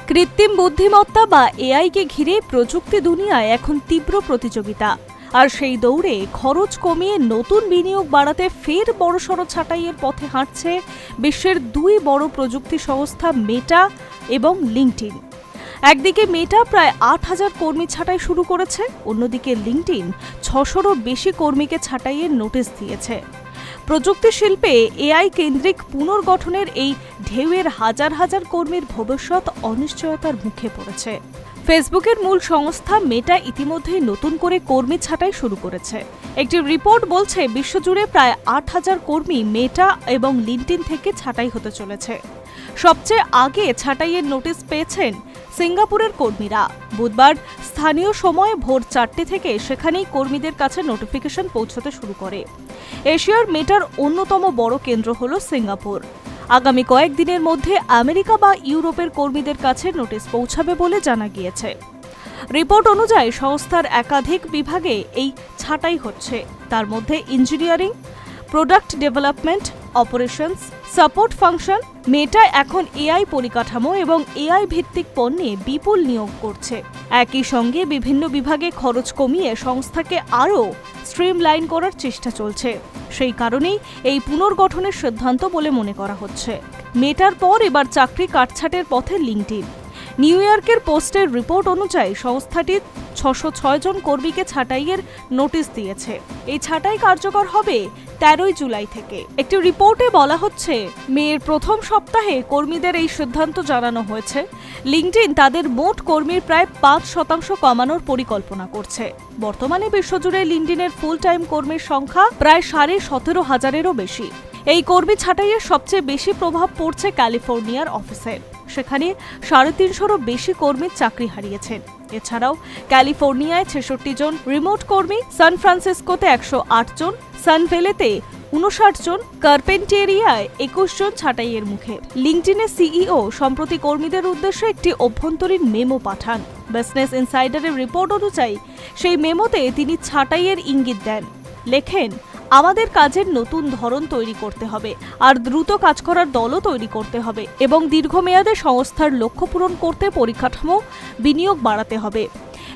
কৃত্রিম বুদ্ধিমত্তা বা এআইকে ঘিরে প্রযুক্তি দুনিয়ায় এখন তীব্র প্রতিযোগিতা। আর সেই দৌড়ে খরচ কমিয়ে নতুন বিনিয়োগ বাড়াতে ফের বড়সড় ছাঁটাইয়ের পথে হাঁটছে বিশ্বের দুই বড় প্রযুক্তি সংস্থা মেটা এবং লিঙ্কডইন। একদিকে মেটা প্রায় ৮,০০০ কর্মী ছাঁটাই শুরু করেছে, অন্যদিকে লিঙ্কডইন ৬০০রও বেশি কর্মীকে ছাঁটাইয়ের নোটিশ দিয়েছে। প্রযুক্তি শিল্পে এআই কেন্দ্রিক পুনর্গঠনের এই ঢেউয়ের হাজার হাজার কর্মীর ভবিষ্যৎ অনিশ্চয়তার মুখে পড়েছে। ফেসবুকের মূল সংস্থা মেটা ইতিমধ্যেই নতুন করে কর্মী ছাঁটাই শুরু করেছে। একটি রিপোর্ট বলছে বিশ্বজুড়ে প্রায় ৮,০০০ কর্মী মেটা এবং লিঙ্কডইন থেকে ছাঁটাই হতে চলেছে। সবচেয়ে আগে ছাঁটাইয়ের নোটিশ পেয়েছেন সিঙ্গাপুরের কর্মীরা। বুধবার স্থানীয় সময় ভোর ৪টে থেকে সেখানেই কর্মীদের কাছে নোটিফিকেশন পৌঁছতে শুরু করে। এশিয়ার মেটার অন্যতম বড় কেন্দ্র হল সিঙ্গাপুর। আগামী কয়েকদিনের মধ্যে আমেরিকা বা ইউরোপের কর্মীদের কাছে নোটিশ পৌঁছাবে বলে জানা গিয়েছে। রিপোর্ট অনুযায়ী সংস্থার একাধিক বিভাগে এই ছাঁটাই হচ্ছে, তার মধ্যে engineering, product development, operations, support function. Meta এখন এআই পরিকাঠামো এবং এআই ভিত্তিক পণ্যে বিপুল নিয়োগ করছে। একই সঙ্গে বিভিন্ন বিভাগে খরচ কমিয়ে সংস্থাকে আরও স্ট্রিমলাইন করার চেষ্টা চলছে। সেই কারণেই এই পুনর্গঠনের সিদ্ধান্ত বলে মনে করা হচ্ছে। মেটার পর এবার চাকরি কাটছাঁটের পথে লিঙ্কডইন। নিউ ইয়র্কের পোস্টের রিপোর্ট অনুযায়ী সংস্থাটি ৬০৬ জন কর্মীকে ছাঁটাইয়ের নোটিশ দিয়েছে। এই ছাঁটাই কার্যকর হবে ১৩ জুলাই থেকে। একটি রিপোর্টে বলা হচ্ছে, মের প্রথম সপ্তাহে কর্মীদের এই সিদ্ধান্ত জানানো হয়েছে। লিঙ্কডইন তাদের মোট কর্মীর প্রায় ৫% কমানোর পরিকল্পনা করছে। বর্তমানে বিশ্বজুড়ে লিঙ্কডইনের ফুল টাইম কর্মীর সংখ্যা প্রায় ১৭,৫০০-এরও বেশি। এই কর্মী ছাঁটাইয়ের সবচেয়ে বেশি প্রভাব পড়ছে ক্যালিফোর্নিয়ার অফিসে। সেখানে ৩৫০রও বেশি কর্মী চাকরি হারিয়েছেন। এছাড়াও ক্যালিফোর্নিয়ায় ৬৬ জন রিমোট কর্মী, সান ফ্রান্সিসকোতে ১০৮ জন, সানভেলেতে ৫৯ জন, কার্পেন্টেরিয়ায় ২১ জন ছাঁটাইয়ের মুখে। লিঙ্কডইনের সিইও সম্প্রতি কর্মীদের উদ্দেশ্যে একটি অভ্যন্তরীণ মেমো পাঠান। বিজনেস ইনসাইডারের রিপোর্ট অনুযায়ী সেই মেমোতে তিনি ছাঁটাইয়ের ইঙ্গিত দেন। লেখেন, আমাদের কাজের নতুন ধরন তৈরি করতে হবে, আর দ্রুত কাজ করার দলও তৈরি করতে হবে, এবং দীর্ঘমেয়াদে সংস্থার লক্ষ্য পূরণ করতে পরিকাঠামো বিনিয়োগ বাড়াতে হবে।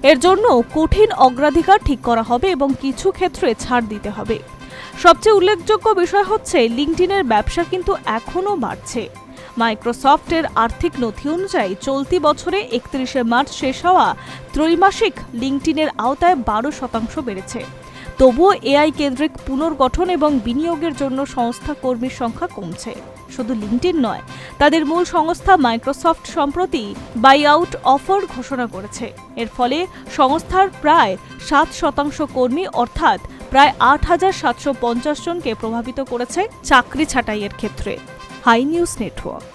এর জন্য কঠিন অগ্রাধিকার ঠিক করা হবে এবং কিছু ক্ষেত্রে ছাড় দিতে হবে। সবচেয়ে উল্লেখযোগ্য বিষয় হচ্ছে, লিঙ্কডইনের ব্যবসা কিন্তু এখনও বাড়ছে। মাইক্রোসফটের আর্থিক নথি অনুযায়ী চলতি বছরে ৩১শে মার্চ শেষ হওয়া ত্রৈমাসিক লিঙ্কডইনের আওতায় ১২% বেড়েছে। তবুও এআই কেন্দ্রিক পুনর্গঠন এবং বিনিয়োগের জন্য সংস্থা কর্মীর সংখ্যা কমছে। শুধু লিঙ্কডইন নয়, তাদের মূল সংস্থা মাইক্রোসফট সম্প্রতি বাই আউট অফার ঘোষণা করেছে। এর ফলে সংস্থার প্রায় ৭% কর্মী অর্থাৎ প্রায় ৮,৭৫০ জনকে প্রভাবিত করেছে চাকরি ছাঁটাইয়ের ক্ষেত্রে। Hi news network.